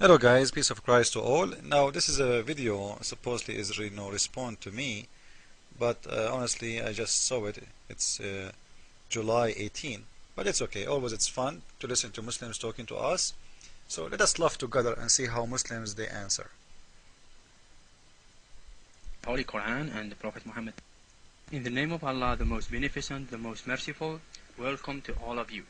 Hello guys, peace of Christ to all. Now this is a video supposedly is respond to me, but honestly I just saw it. It's July 18, but it's okay. Always it's fun to listen to Muslims talking to us. So let us laugh together and see how Muslims they answer. Holy Quran and the Prophet Muhammad. In the name of Allah, the most beneficent, the most merciful, welcome to all of you.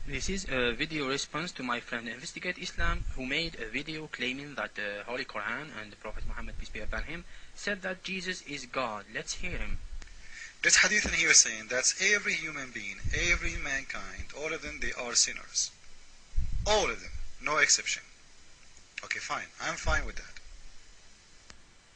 This is a video response to my friend Investigate Islam, who made a video claiming that the Holy Quran and the Prophet Muhammad, peace be upon him, said that Jesus is God. Let's hear him. This hadith in here saying that every human being, every mankind, all of them, they are sinners. All of them, no exception. Okay, fine. I'm fine with that.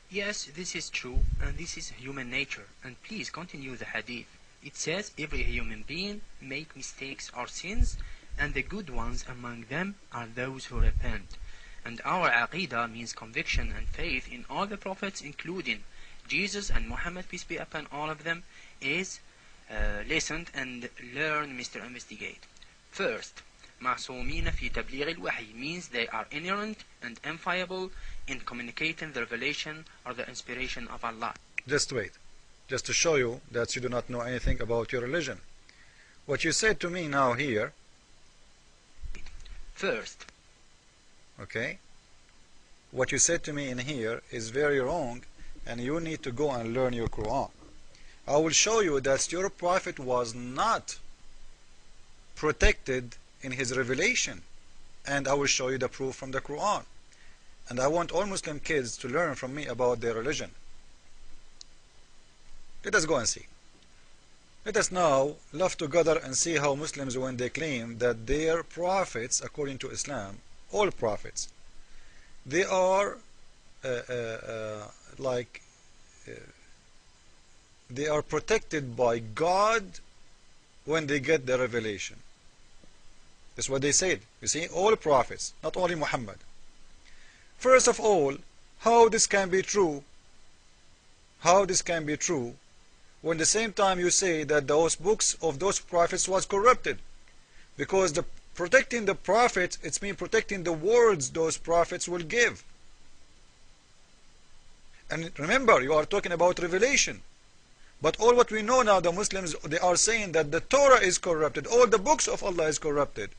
Yes, this is true, and this is human nature. And please continue the hadith. It says every human being make mistakes or sins, and the good ones among them are those who repent. And our aqidah means conviction and faith in all the prophets, including Jesus and Muhammad, peace be upon all of them, is listen and learn, Mr. Investigate. First, معصومين في تبليغ الوحي means they are inerrant and infallible in communicating the revelation or the inspiration of Allah. Just wait. Just to show you that you do not know anything about your religion. What you said to me now here, first, okay, what you said to me in here is very wrong, and you need to go and learn your Quran. I will show you that your prophet was not protected in his revelation, and I will show you the proof from the Quran. And I want all Muslim kids to learn from me about their religion. Let us go and see. Let us now laugh together and see how Muslims, when they claim that their prophets, according to Islam, all prophets, they are they are protected by God when they get the revelation. That's what they said. You see, all prophets, not only Muhammad. First of all, how this can be true? How this can be true when at the same time you say that those books of those prophets was corrupted? Because the protecting the prophets, it's mean protecting the words those prophets will give. And remember, you are talking about revelation. But all what we know now, the Muslims, they are saying that the Torah is corrupted, all the books of Allah is corrupted.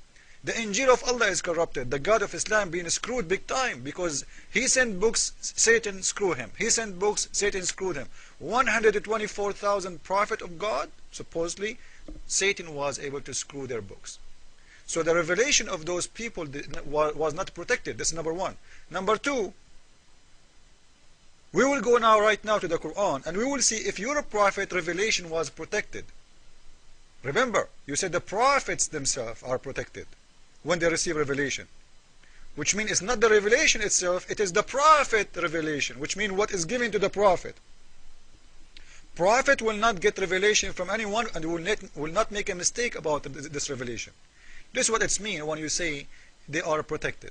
The Injil of Allah is corrupted. The God of Islam being screwed big time, because he sent books, Satan screw him. He sent books, Satan screwed him. 124,000 prophet of God, supposedly, Satan was able to screw their books. So the revelation of those people was not protected. That's number one. Number two, we will go now right now to the Quran, and we will see if your prophet revelation was protected. Remember, you said the prophets themselves are protected when they receive revelation, which means it's not the revelation itself, it is the prophet revelation, which means what is given to the prophet. Prophet will not get revelation from anyone and will not make a mistake about this revelation. This is what it's mean when you say they are protected.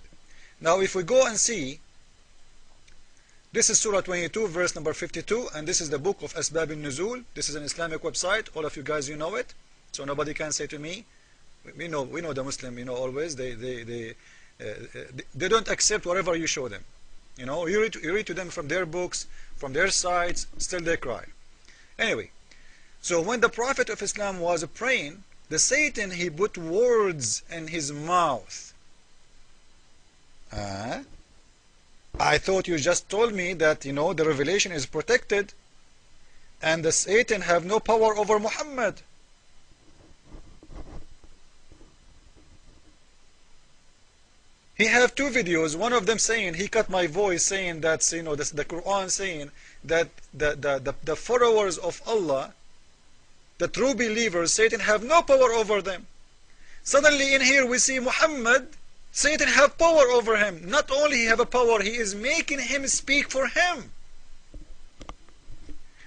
Now if we go and see, this is Surah 22 verse number 52, and this is the book of Asbab al-Nuzul. This is an Islamic website. All of you guys, you know it, so nobody can say to me, we know the Muslim, always they don't accept whatever you show them. You read to them from their books, from their sites, still they cry. Anyway, so when the Prophet of Islam was praying, the Satan, he put words in his mouth. I thought you just told me that the revelation is protected and the Satan have no power over Muhammad. He have two videos, one of them saying, he cut my voice saying that, the Quran saying that the followers of Allah, the true believers, Satan have no power over them. Suddenly in here we see Muhammad, Satan have power over him. Not only he have a power, he is making him speak for him.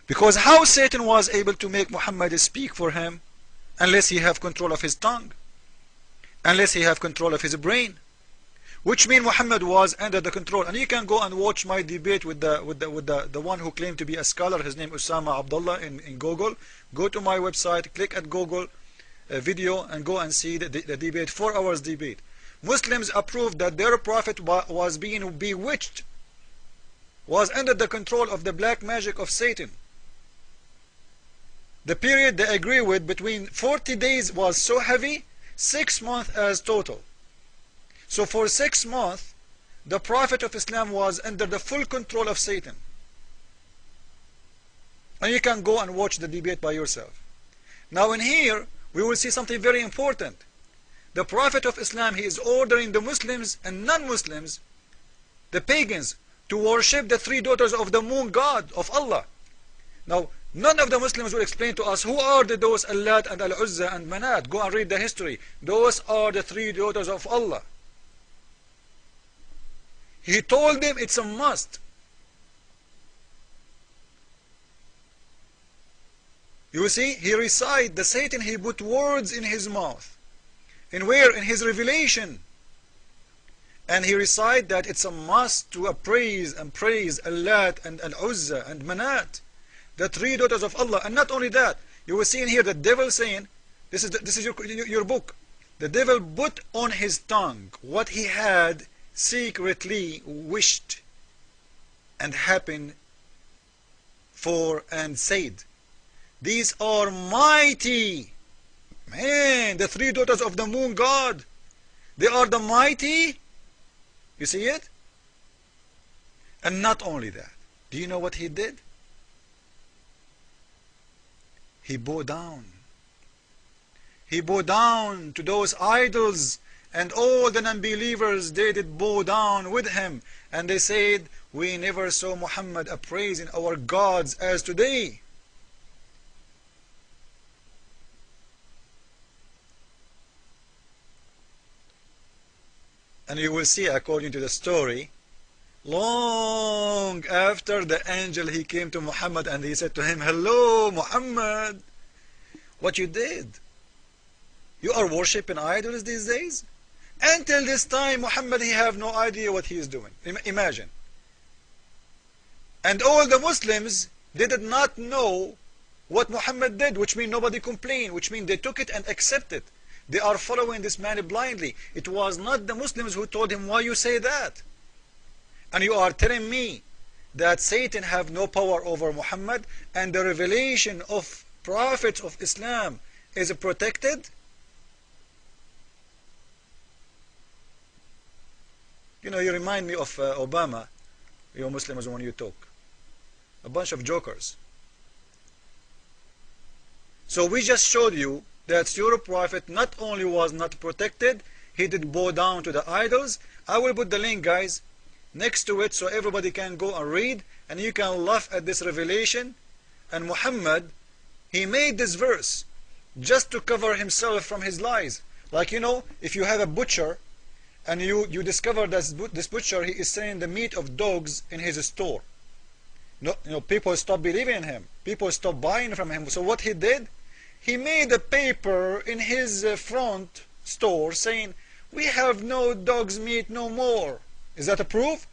Because how Satan was able to make Muhammad speak for him? Unless he have control of his tongue, unless he have control of his brain. Which means Muhammad was under the control. And you can go and watch my debate with the one who claimed to be a scholar. His name Usama Abdullah in Google. Go to my website, click at Google video, and go and see the debate, 4 hours debate. Muslims approved that their prophet was being bewitched, was under the control of the black magic of Satan. The period they agree with between 40 days was so heavy, 6 months as total. So for 6 months, the Prophet of Islam was under the full control of Satan. And you can go and watch the debate by yourself. Now in here, we will see something very important. The Prophet of Islam, he is ordering the Muslims and non-Muslims, the pagans, to worship the 3 daughters of the moon god of Allah. Now, none of the Muslims will explain to us who are those Allat and Al-Uzza and Manat. Go and read the history. Those are the 3 daughters of Allah. He told them it's a must. You see, he recite the Satan, he put words in his mouth. In where? In his revelation. And he recite that it's a must to praise Allat and Al-Uzza and Manat, the 3 daughters of Allah. And not only that, you will see in here the devil saying, this is your book. The devil put on his tongue what he had secretly wished and happened for and said. These are mighty. Man, the 3 daughters of the moon god. They are the mighty. You see it? And not only that. Do you know what he did? He bowed down. He bowed down to those idols, and all the non-believers, they did bow down with him. And they said, we never saw Muhammad appraising our gods as today. And you will see, according to the story, long after the angel, he came to Muhammad and he said to him, hello Muhammad, what you did? You are worshipping idols these days? Until this time, Muhammad, he have no idea what he is doing. Imagine. And all the Muslims, they did not know what Muhammad did, which means nobody complained, which means they took it and accepted it. They are following this man blindly. It was not the Muslims who told him, why you say that? And you are telling me that Satan have no power over Muhammad and the revelation of prophets of Islam is protected? You know, you remind me of Obama, you Muslims, when you talk. A bunch of jokers. So we just showed you that your prophet not only was not protected, he did bow down to the idols. I will put the link, guys, next to it so everybody can go and read, and you can laugh at this revelation. And Muhammad, he made this verse just to cover himself from his lies. Like, you know, if you have a butcher and you discover that this butcher, he is selling the meat of dogs in his store. No, you know, people stop believing in him. People stop buying from him. So what he did? He made a paper in his front store saying, we have no dog's meat no more. Is that a proof?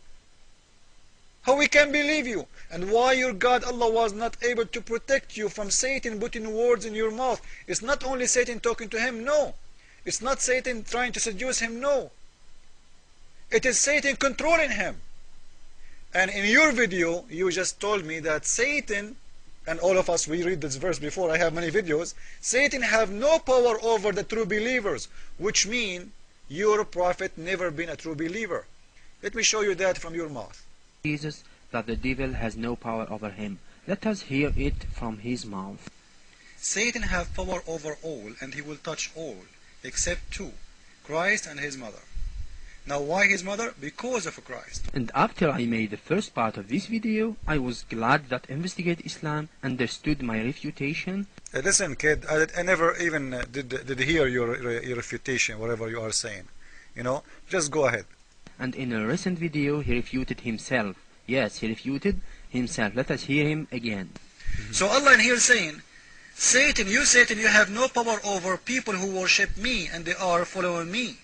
How we can believe you? And why your God Allah was not able to protect you from Satan putting words in your mouth? It's not only Satan talking to him, no. It's not Satan trying to seduce him, no. It is Satan controlling him. And in your video, you just told me that Satan, and all of us, we read this verse before, I have many videos, Satan have no power over the true believers, which mean your prophet never been a true believer. Let me show you that from your mouth. Jesus, that the devil has no power over him. Let us hear it from his mouth. Satan have power over all, and he will touch all, except 2, Christ and his mother. Now why his mother? Because of Christ. And after I made the first part of this video, I was glad that Investigate Islam understood my refutation. Listen, kid, I never even did hear your refutation, whatever you are saying. You know, just go ahead. And in a recent video, he refuted himself. Yes, he refuted himself. Let us hear him again. So Allah in here saying, Satan, you have no power over people who worship me and they are following me.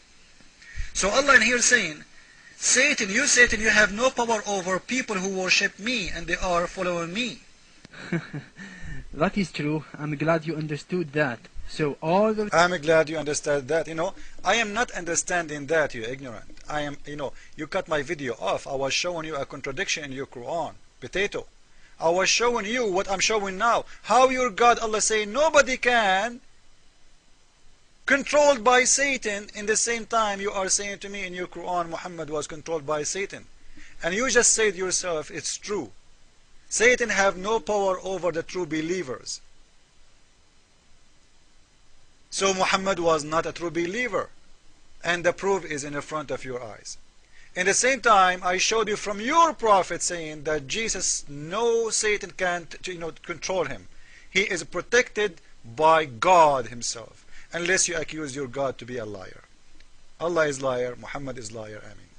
So Allah in here saying, Satan, you have no power over people who worship me and they are following me. That is true. I'm glad you understood that. So all the I'm glad you understand that. I am not understanding that, you ignorant. I am, you cut my video off. I was showing you a contradiction in your Quran. Potato. I was showing you what I'm showing now. How your God, Allah, say nobody can, controlled by Satan. In the same time you are saying to me in your Quran Muhammad was controlled by Satan. And you just said yourself it's true. Satan have no power over the true believers. So Muhammad was not a true believer. And the proof is in the front of your eyes. In the same time, I showed you from your prophet saying that Jesus, no Satan can control him. He is protected by God himself. Unless you accuse your God to be a liar. Allah is liar, Muhammad is liar, Amen.